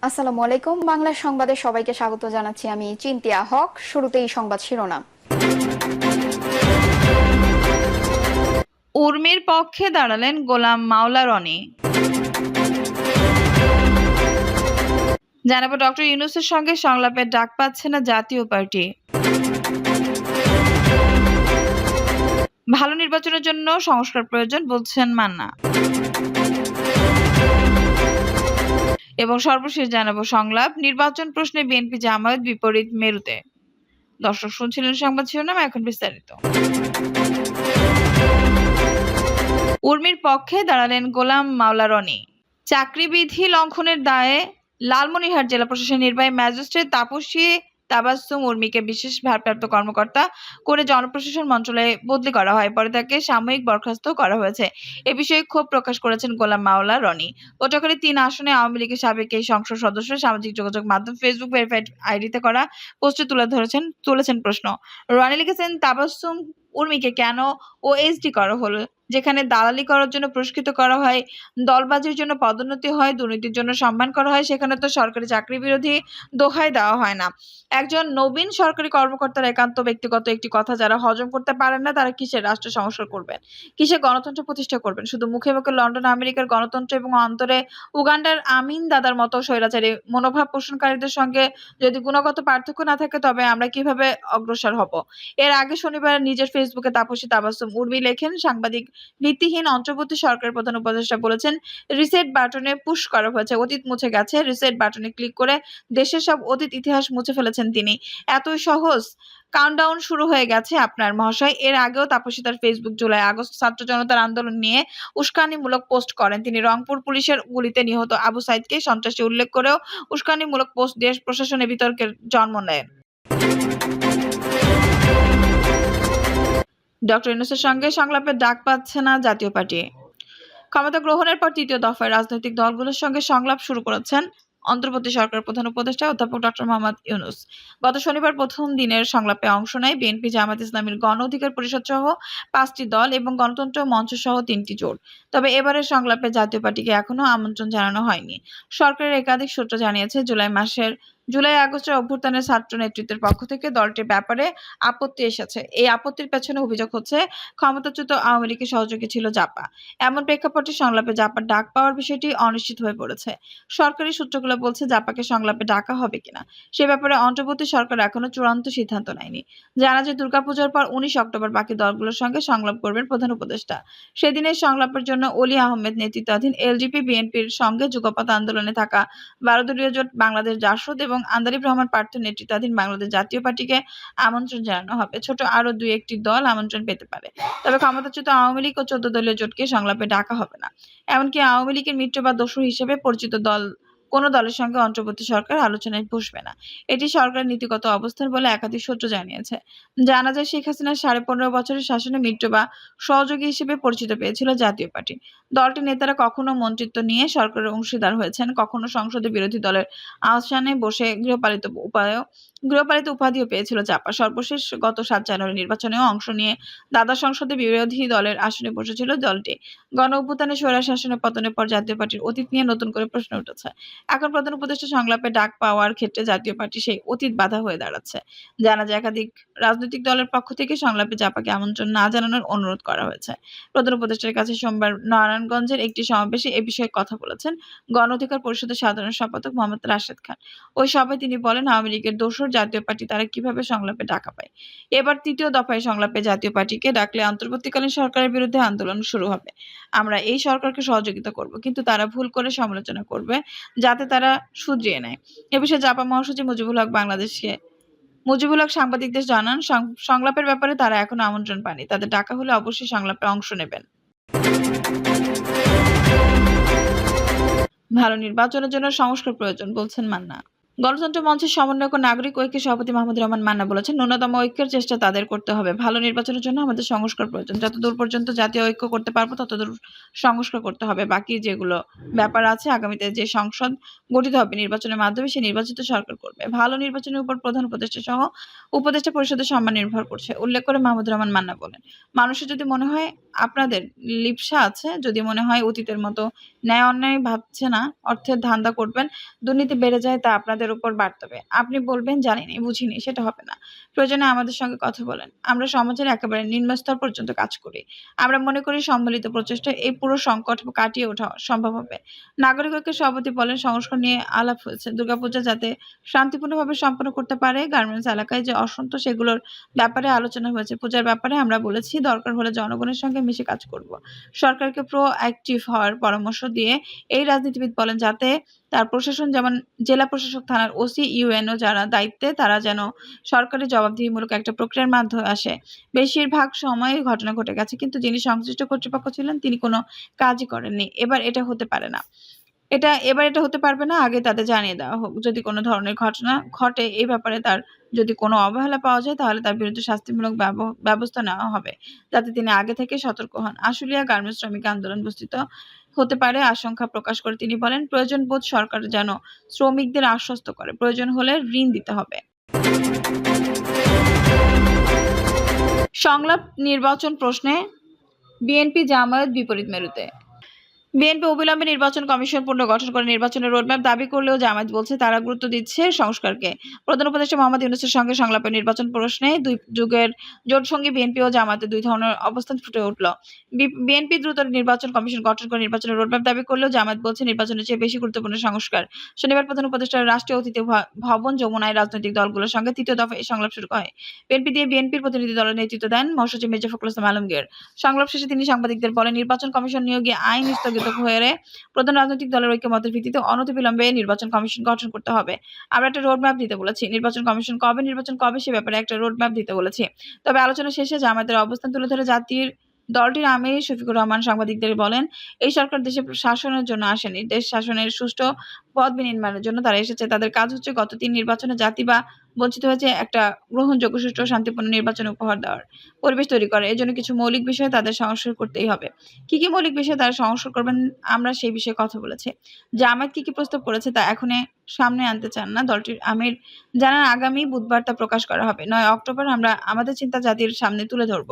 আসসালামু আলাইকুম। বাংলা সংবাদে সবাইকে স্বাগত জানাচ্ছি। আমি চিন্তিয়া হক। শুরুতেই সংবাদ শিরোনাম। উর্মির পক্ষে দাঁড়ালেন গোলাম মাওলা রনি। জানাবো ডক্টর ইউনূসের সঙ্গে সংলাপের ডাক পাচ্ছে না জাতীয় পার্টি। ভালো নির্বাচনের জন্য সংস্কার প্রয়োজন বলছেন মান্না। এবং সর্বশেষ জানাবো সংলাপ নির্বাচন প্রশ্নে বিএনপি জামায়াত বিপরীত মেরুতে। দর্শক শুনছিলেন সংবাদ শিরোনাম, এখন বিস্তারিত। উর্মির পক্ষে দাঁড়ালেন গোলাম মাওলা রনি। চাকরিবিধি লঙ্ঘনের দায়ে লালমনিরহাট জেলা প্রশাসনের নির্বাহী ম্যাজিস্ট্রেট তাপসী তাবাসসুম উর্মিকে বিশেষ ভারপ্রাপ্ত কর্মকর্তা করে জনপ্রশাসন মন্ত্রণালয়ে বদলি করা হয়। পরে তাকে সাময়িক বরখাস্ত করা হয়েছে। এ বিষয়ে ক্ষোভ প্রকাশ করেছেন গোলাম মাওলা রনি। পটুয়াখালী ৩ আসনে আওয়ামী লীগের সাবেক এই সংসদ সদস্য সামাজিক যোগাযোগ মাধ্যম ফেসবুক ভেরিফাইড আইডিতে করা পোস্টে তুলেছেন প্রশ্ন। রনি লিখেছেন, তাবাসসুম উর্মিকে কেন ওএসডি করা হলো, যেখানে দালালি করার জন্য পুরস্কৃত করা হয়, দলবাজির জন্য পদোন্নতি হয়, দুর্নীতির জন্য সম্মান করা হয়, সেখানে তো সরকারি চাকরি বিরোধী দোহাই দেওয়া হয় না। একজন নবীন সরকারি কর্মকর্তার একান্ত ব্যক্তিগত একটি কথা যারা হজম করতে পারেন না, তারা কিসের রাষ্ট্র সংস্কার করবেন, কিসের গণতন্ত্র প্রতিষ্ঠা করবেন? শুধু মুখে মুখে লন্ডন আমেরিকার গণতন্ত্র এবং অন্তরে উগান্ডার আমিন দাদার মতো স্বৈরাচারী মনোভাব পোষণকারীদের সঙ্গে যদি গুণগত পার্থক্য না থাকে, তবে আমরা কিভাবে অগ্রসর হব? এর আগে শনিবার নিজের ফেসবুকে তাপসী তাবাসসুম উর্মি লেখেন, সাংবাদিক ভিত্তিহীন অন্তর্বর্তী সরকারের প্রধান উপদেষ্টা বলেছেন, রিসেট বাটনে পুশ করা হয়েছে, অতীত মুছে গেছে। রিসেট বাটনে ক্লিক করে দেশের সব অতীত ইতিহাস মুছে ফেলেছেন তিনি। এতই সহজ? কাউন্টডাউন শুরু হয়ে গেছে আপনার মহাশয়। এর আগেও তাপসী তার ফেসবুক জুলাই আগস্ট ছাত্র জনতার আন্দোলন নিয়ে উস্কানিমূলক পোস্ট করেন। তিনি রংপুর পুলিশের গুলিতে নিহত আবু সাইদকে সন্ত্রাসী উল্লেখ করেও উস্কানিমূলক পোস্ট দিয়ে প্রশাসনে বিতর্কের জন্ম নেয়। ডক্টর ইউনূসের সঙ্গে সংলাপের ডাক পাচ্ছে না জাতীয় পার্টি। ক্ষমতা গ্রহণের পর তৃতীয় দফায় রাজনৈতিক দলগুলোর সঙ্গে সংলাপ শুরু করেছেন অন্তর্বর্তী সরকারের প্রধান উপদেষ্টা অধ্যাপক ডক্টর মোহাম্মদ ইউনূস। গত শনিবার প্রথম দিনের সংলাপে অংশ নেয় বিএনপি, জামায়াত ইসলামীর গণ অধিকার পরিষদ সহ ৫টি দল এবং গণতন্ত্র মঞ্চ সহ ৩টি জোট। তবে এবারের সংলাপে জাতীয় পার্টিকে এখনো আমন্ত্রণ জানানো হয়নি। সরকারের একাধিক সূত্র জানিয়েছে, জুলাই আগস্টের অভ্যুত্থানের ছাত্র নেতৃত্বের পক্ষ থেকে দলটির ব্যাপারে আপত্তি এসেছে। এই আপত্তির পেছনে অভিযোগ হচ্ছে, ক্ষমতাচ্যুত আওয়ামী লীগের সহযোগী ছিল জাপা। এমন প্রেক্ষাপটে সংলাপে জাপার ডাক পাওয়ার বিষয়টি অনিশ্চিত হয়ে পড়েছে। সরকারি সূত্রগুলো বলছে, জাপাকে সংলাপে ডাকা হবে কিনা সে ব্যাপারে অন্তর্বর্তী সরকার এখনো চূড়ান্ত সিদ্ধান্ত নেয়নি। জানা যায়, দুর্গাপূজার পর ১৯ অক্টোবর বাকি দলগুলোর সঙ্গে সংলাপ করবেন প্রধান উপদেষ্টা। সেদিনের সংলাপের জন্য অলি আহমেদ নেতৃত্বাধীন এলডিপি, বিএনপির সঙ্গে যুগপৎ আন্দোলনে থাকা ১২ দলীয় জোট, বাংলাদেশ জাসদ এবং আন্দালিব রহমান পার্থ নেতৃত্বাধীন বাংলাদেশ জাতীয় পার্টিকে আমন্ত্রণ জানানো হবে। ছোট আরো ২-১টি দল আমন্ত্রণ পেতে পারে। তবে ক্ষমতাচ্যুত আওয়ামী লীগ ও ১৪ দলীয় জোটকে সংলাপে ডাকা হবে না। এমনকি আওয়ামী লীগের মিত্র বা দোসর হিসেবে পরিচিত কোনো দলের সঙ্গে অন্তর্বর্তী সরকার আলোচনায় বসবে না। এটি সরকারের নীতিগত অবস্থান বলে একাধিক সূত্র জানিয়েছে। জানা যায়, শেখ হাসিনার ১৫.৫ বছরের শাসনে মিত্র বা সহযোগী হিসেবে পরিচিত পেয়েছিল জাতীয় পার্টি। দলটির নেতারা কখনো মন্ত্রিত্ব নিয়ে সরকারের অংশীদার হয়েছেন, কখনো সংসদে বিরোধী দলের আসনে বসে গৃহপালিত উপাধিও পেয়েছিল জাপা। সর্বশেষ গত ৭ জানুয়ারি নির্বাচনেও অংশ নিয়ে দ্বাদশ সংসদে বিরোধী দলের আসনে বসেছিল দলটি। গণ-অভ্যুত্থানে স্বৈরশাসনের পতনের পর জাতীয় পার্টির অতীত নিয়ে নতুন করে প্রশ্ন উঠেছে। এখন প্রধান উপদেষ্টা সংলাপে ডাক পাওয়ার ক্ষেত্রে জাতীয় পার্টি সেই অতীত বাধা হয়ে দাঁড়াচ্ছে। জানা যায়, একাধিক রাজনৈতিক দলের পক্ষ থেকে সংলাপে জাপাকে আমন্ত্রণ না জানানোর অনুরোধ করা হয়েছে। প্রধান উপদেষ্টার কাছে সোমবার নারায়ণগঞ্জের একটি সমাবেশে এ বিষয়ে কথা বলেছেন গণ অধিকার পরিষদের সাধারণ সম্পাদক মোহাম্মদ রাশেদ খান। ওই সভায় তিনি বলেন, আওয়ামী লীগের দোসর জাতীয় পার্টি তারা কিভাবে সংলাপে ডাকা পায়। এবার তৃতীয় দফায় সংলাপে জাতীয় পার্টিকে ডাকলে অন্তর্বর্তীকালীন সরকারের বিরুদ্ধে আন্দোলন শুরু হবে। আমরা এই সরকারকে সহযোগিতা করব, কিন্তু তারা ভুল করে সমালোচনা করবে, যাতে তারা শুধরিয়ে নেয়। এ বিষয়ে জাপা মহাসচিব মুজিবুল হক সাংবাদিকদের জানান, সংলাপের ব্যাপারে তারা এখনো আমন্ত্রণ পায়নি। তাদের ডাকা হলে অবশ্যই সংলাপে অংশ নেবেন। ভালো নির্বাচনের জন্য সংস্কার প্রয়োজন বলছেন মান্না। গণতন্ত্র মঞ্চের সমন্বয়ক ও নাগরিক ঐক্যের সভাপতি মাহমুদুর রহমান মান্না বলেছেন, ন্যূনতম ঐক্যের চেষ্টা তাদের করতে হবে। ভালো নির্বাচনের জন্য আমাদের সংস্কার প্রয়োজন। যতদূর পর্যন্ত জাতীয় ঐক্য করতে পারবো ততদূর সংস্কার করতে হবে। বাকি যেগুলো ব্যাপার আছে, আগামীতে যে সংসদ গঠিত হবে নির্বাচনের মাধ্যমে সে নির্বাচিত সরকার করবে। ভালো নির্বাচনের উপর প্রধান উপদেষ্টা সহ উপদেষ্টা পরিষদের সম্মান নির্ভর করছে উল্লেখ করে মাহমুদুর রহমান মান্না বলেন, মানুষের যদি মনে হয় আপনাদের লিপ্সা আছে, যদি মনে হয় অতীতের মতো ন্যায় অন্যায় ভাবছে না, অর্থের ধান্দা করবেন, দুর্নীতি বেড়ে যায়, তা আপনাদের উপর বাড়তবে। আপনি বলবেন জানিনি, বুঝিনি, সেটা হবে না। প্রয়োজনে আমাদের সঙ্গে কথা বলেন। আমরা সমাজের একেবারে নিম্নস্তর পর্যন্ত কাজ করি। আমরা মনে করি সম্মিলিত প্রচেষ্টায় এই পুরো সংকট কাটিয়ে ওঠা সম্ভব হবে। নাগরিক ঐক্যের সভাপতি বলেন, সংস্কার নিয়ে আলাপ হয়েছে। দুর্গাপূজা যাতে শান্তিপূর্ণভাবে সম্পন্ন করতে পারে, গার্মেন্টস এলাকায় যে অসন্তোষ, সেগুলোর ব্যাপারে আলোচনা হয়েছে। পূজার ব্যাপারে আমরা বলেছি দরকার হলে জনগণের সঙ্গে মিশে কাজ করব। সরকারকে প্রোঅ্যাক্টিভ হওয়ার পরামর্শ দিয়ে এই রাজনীতিবিদ বলেন, যাতে তার প্রশাসন, যেমন জেলা প্রশাসক, থানার ওসি, ইউএনও যারা দায়িত্বে, তারা যেন সরকারি জবাবদিহিমূলক একটা প্রক্রিয়ার মাধ্যমে আসে। বেশিরভাগ সময় ঘটনা ঘটে গেছে, কিন্তু যিনি সংশ্লিষ্ট কর্তৃপক্ষ ছিলেন তিনি কোনো কাজই করেননি। এবার এটা হতে পারে না। এবার এটা হতে পারবে না। আগে তাদের জানিয়ে দেওয়া হোক। যদি কোনো ধরনের ঘটনা ঘটে, এই ব্যাপারে তার যদি কোনো অবহেলা পাওয়া যায়, তাহলে তার বিরুদ্ধে শাস্তিমূলক ব্যবস্থা নেওয়া হবে, যাতে তিনি আগে থেকে সতর্ক হন। আশুলিয়া গার্মেন্টস শ্রমিক আন্দোলন বিস্তৃত হতে পারে আশঙ্কা প্রকাশ করে তিনি বলেন, প্রয়োজন বোধ সরকার যেন শ্রমিকদের আশ্বস্ত করে, প্রয়োজন হলে ঋণ দিতে হবে। সংলাপ নির্বাচন প্রশ্নে বিএনপি জামায়াত বিপরীত মেরুতে। বিএনপি অবিলম্বে নির্বাচন কমিশন পুনর্গঠন করে নির্বাচনের রোডম্যাপ দাবি করলেও জামায়াত বলছে তারা গুরুত্ব দিচ্ছে সংস্কারকে। প্রধান উপদেষ্টা মোহাম্মদ ইউনূসের সঙ্গে সংলাপে নির্বাচন প্রশ্নে দুই যুগের জোটসঙ্গী বিএনপি ও জামায়াতের দুই ধরনের অবস্থান ফুটে উঠল। বিএনপি দ্রুত নির্বাচন কমিশন গঠন করে নির্বাচনের রোডম্যাপ দাবি করলেও জামায়াত বলছে নির্বাচনের চেয়ে বেশি গুরুত্বপূর্ণ সংস্কার। শনিবার প্রধান উপদেষ্টা রাষ্ট্রীয় অতিথি ভবন যমুনায় রাজনৈতিক দলগুলোর সঙ্গে তৃতীয় দফায় এই সংলাপ শুরু হয়। বিএনপির প্রতিনিধি দলের নেতৃত্ব দেন মহাসচিব মির্জা ফখরুল ইসলাম আলমগীর। সংলাপ শেষে তিনি সাংবাদিকদের বলেন, নির্বাচন কমিশন নিয়োগে আইন স্থগিত করে প্রধান রাজনৈতিক দলের ঐক্যমতের ভিত্তিতে অনতিবিলম্বে নির্বাচন কমিশন গঠন করতে হবে। আমরা একটা রোডম্যাপ দিতে বলেছি। নির্বাচন কবে সে ব্যাপারে একটা রোডম্যাপ দিতে বলেছি। তবে আলোচনা শেষে জামায়াতের অবস্থান তুলে ধরে দলটির আমির শফিকুর রহমান সাংবাদিকদের বলেন, এই সরকার দেশে শাসনের জন্য আসেনি, দেশ শাসনের সুষ্ঠু পথ বিনির্মাণের জন্য তারা এসেছে। তাদের কাজ হচ্ছে গত ৩ নির্বাচনে জাতি বা বঞ্চিত হয়েছে একটা গ্রহণযোগ্য, সুষ্ঠু ও শান্তিপূর্ণ নির্বাচন উপহার দেওয়ার পরিবেশ তৈরি করে। এজন্য কিছু মৌলিক বিষয়ে তাদের সংস্কার করতেই হবে। কি কি মৌলিক বিষয়ে তারা সংস্কার করবেন, আমরা সেই বিষয়ে কথা বলেছি। জামায়াত কি প্রস্তাব করেছে তা এখনই সামনে আনতে চান না দলটির আমির জানান, আগামী বুধবার তা প্রকাশ করা হবে। ৯ অক্টোবর আমরা আমাদের চিন্তা জাতির সামনে তুলে ধরব।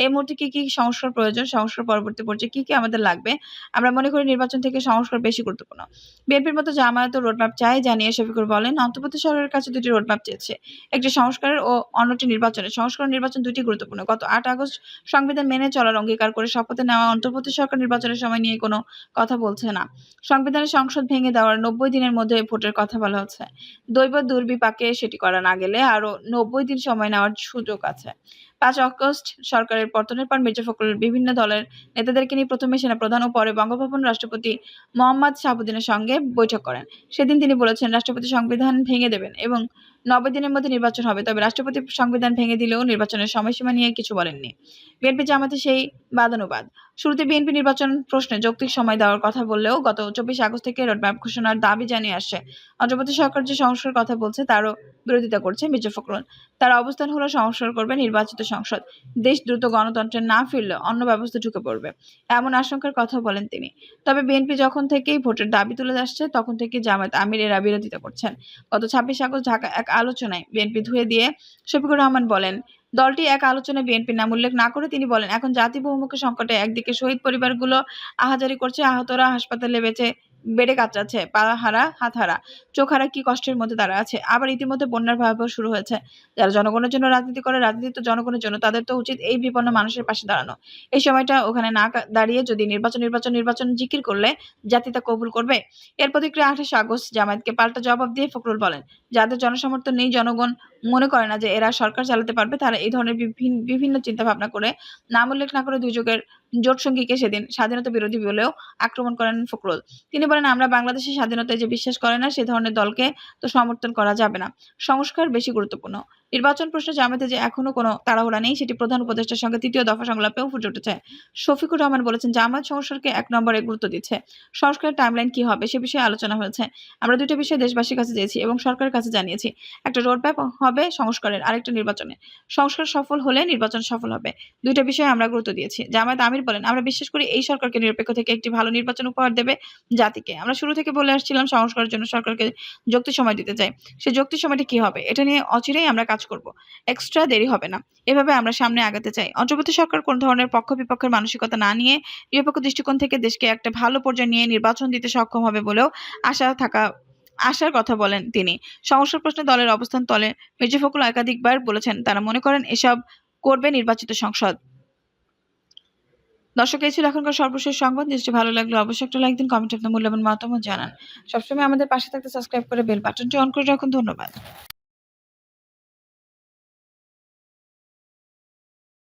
এই মুহূর্তে কি সংস্কার প্রয়োজন, সংস্কার পরবর্তী পর্যায়ে কি আমাদের লাগবে। আমরা মনে করি নির্বাচন থেকে সংস্কার বেশি গুরুত্বপূর্ণ। বিএনপির মতো জামায়াতও রোডম্যাপ চায় জানিয়ে শফিকুর বলেন, অন্তর্বর্তী সরকারের কাছে দুটি রোডম্যাপ চেয়েছে, একটি সংস্কারের ও অন্যটি নির্বাচনের। সংস্কার ও নির্বাচন দুটি গুরুত্বপূর্ণ। গত ৮ আগস্ট সংবিধান মেনে চলার অঙ্গীকার করে শপথে নেওয়া অন্তর্বর্তী সরকার নির্বাচনের সময় নিয়ে কোনো কথা বলছে না। সংবিধানের সংসদ ভেঙে দেওয়ার ৯০ দিনের মধ্যে ভোটের কথা বলা হচ্ছে। দৈব দুর্বিপাকে সেটি করা না গেলে আরও ৯০ দিন সময় নেওয়ার সুযোগ আছে। ৫ আগস্ট সরকারের পতনের পর মির্জা ফখরুল বিভিন্ন দলের নেতাদেরকে নিয়ে প্রথমে সেনাপ্রধান ও পরে বঙ্গভবন রাষ্ট্রপতি মোহাম্মদ শাহাবুদ্দিনের সঙ্গে বৈঠক করেন। সেদিন তিনি বলেছেন, রাষ্ট্রপতি সংবিধান ভেঙে দেবেন এবং ৯০ দিনের মধ্যে নির্বাচন হবে। তবে রাষ্ট্রপতি সংবিধান ভেঙে দিলেও নির্বাচনের সময়সীমা নিয়ে কিছু বলেননি। বিএনপি জামায়াতে সেই বাদানুবাদ। শুরুতে বিএনপি নির্বাচন প্রশ্নে যৌক্তিক সময় দেওয়ার কথা বললেও গত ২৪ আগস্ট থেকে রোডম্যাপ ঘোষণার দাবি জানিয়ে আসছে। অন্তর্বর্তী সরকার যে সংস্কার কথা বলছে তারও বিরোধিতা করছে মির্জা ফখরুল। তার অবস্থান হলো সংস্কার করবে নির্বাচিত সংসদ। দেশ দ্রুত গণতন্ত্রে না ফিরলে অন্য ব্যবস্থা ঢুকে পড়বে, এমন আশঙ্কার কথা বলেন তিনি। তবে বিএনপি যখন থেকেই ভোটের দাবি তুলে আসছে তখন থেকে জামায়াত আমির এরা বিরোধিতা করছেন। গত ২৬ আগস্ট ঢাকা এক আলোচনায় বিএনপি ধুয়ে দিয়ে শফিকুর রহমান বলেন, দলটি এক আলোচনায় বিএনপির নাম উল্লেখ না করে তিনি বলেন, এখন জাতি বহুমুখী সংকটে একদিকে শহীদ পরিবারগুলো আহাজারি করছে, আহতরা হাসপাতালে বেডে কাতরাচ্ছে, পা হারা, হাত হারা, চোখ হারা, কি কষ্টের মধ্যে তারা আছে। আবার ইতিমধ্যে বন্যার ভয়াবহ শুরু হয়েছে। যারা জনগণের জন্য রাজনীতি করে, রাজনীতি তো জনগণের জন্য, তাদের তো উচিত এই বিপন্ন মানুষের পাশে দাঁড়ানো। এই সময়টা ওখানে না দাঁড়িয়ে যদি নির্বাচন জিকির করলে জাতি তা কবুল করবে। এর প্রতিক্রিয়া ২৮ আগস্ট জামায়াতকে পাল্টা জবাব দিয়ে ফখরুল বলেন, যাদের জনসমর্থন নেই, জনগণ মনে করে না যে এরা সরকার চালাতে পারবে, তারা এই ধরনের বিভিন্ন চিন্তা ভাবনা করে নাম উল্লেখ না করে দুই যুগের জোটসঙ্গীকে সেদিন স্বাধীনতা বিরোধী বলেও আক্রমণ করেন ফখরুল। তিনি বলেন, আমরা বাংলাদেশের স্বাধীনতায় যে বিশ্বাস করে না সে ধরনের দলকে তো সমর্থন করা যাবে না। সংস্কার বেশি গুরুত্বপূর্ণ। নির্বাচন প্রশ্নে জামায়াতে যে এখনো কোনো তাড়াহুড়া নেই, সেটি প্রধান উপদেষ্টার সঙ্গে তৃতীয় দফা সংলাপেও ফুটে উঠেছে। শফিকুর রহমান বলেছেন, জামায়াত সংস্কারকে ১ নম্বরে গুরুত্ব দিচ্ছে। সংস্কারের টাইমলাইন কি হবে সে বিষয়ে আলোচনা হয়েছে। আমরা ২ টা বিষয় দেশবাসীর কাছে চেয়েছি এবং সরকারের কাছে জানিয়েছি। একটা রোডম্যাপ হবে সংস্কারের, আরেকটা নির্বাচনের। সংস্কার সফল হলে নির্বাচন সফল হবে। ২ টা বিষয়ে আমরা গুরুত্ব দিয়েছি। জামায়াত আমির বলেন, আমরা বিশ্বাস করি এই সরকারকে নিরপেক্ষ থেকে একটি ভালো নির্বাচন উপহার দেবে জাতিকে। আমরা শুরু থেকে বলে আসছিলাম সংস্কারের জন্য সরকারকে যুক্তি সময় দিতে চাই। সেই যুক্তি সময়টা কি হবে এটা নিয়ে অচিরেই আমরা কাজ করব। এক্সট্রা দেরি হবে না। এভাবে আমরা সামনে আগাতে চাই। অন্তর্বর্তী সরকার কোন ধরনের পক্ষ-বিপক্ষের মানসিকতা না নিয়ে নিরপেক্ষ দৃষ্টিকোণ থেকে দেশকে একটা ভালো পর্যায়ে নিয়ে নির্বাচন দিতে সক্ষম হবে বলেও আশার কথা বলেন তিনি। সংস্কার প্রশ্নে দলের অবস্থান তলে মির্জা ফখরুল একাধিকবার বলেছেন, তারা মনে করেন এসব করবে নির্বাচিত সংসদ। দর্শক, এই ছিল এখনকার সর্বশেষ সংবাদ। নিউজটি ভালো লাগলে অবশ্যই একটা লাইক দিন, কমেন্টে আপনার মূল্যবান মতামত জানান। সবসময় আমাদের পাশে থাকতে সাবস্ক্রাইব করে বেল বাটনটি অন করে রাখুন। ধন্যবাদ।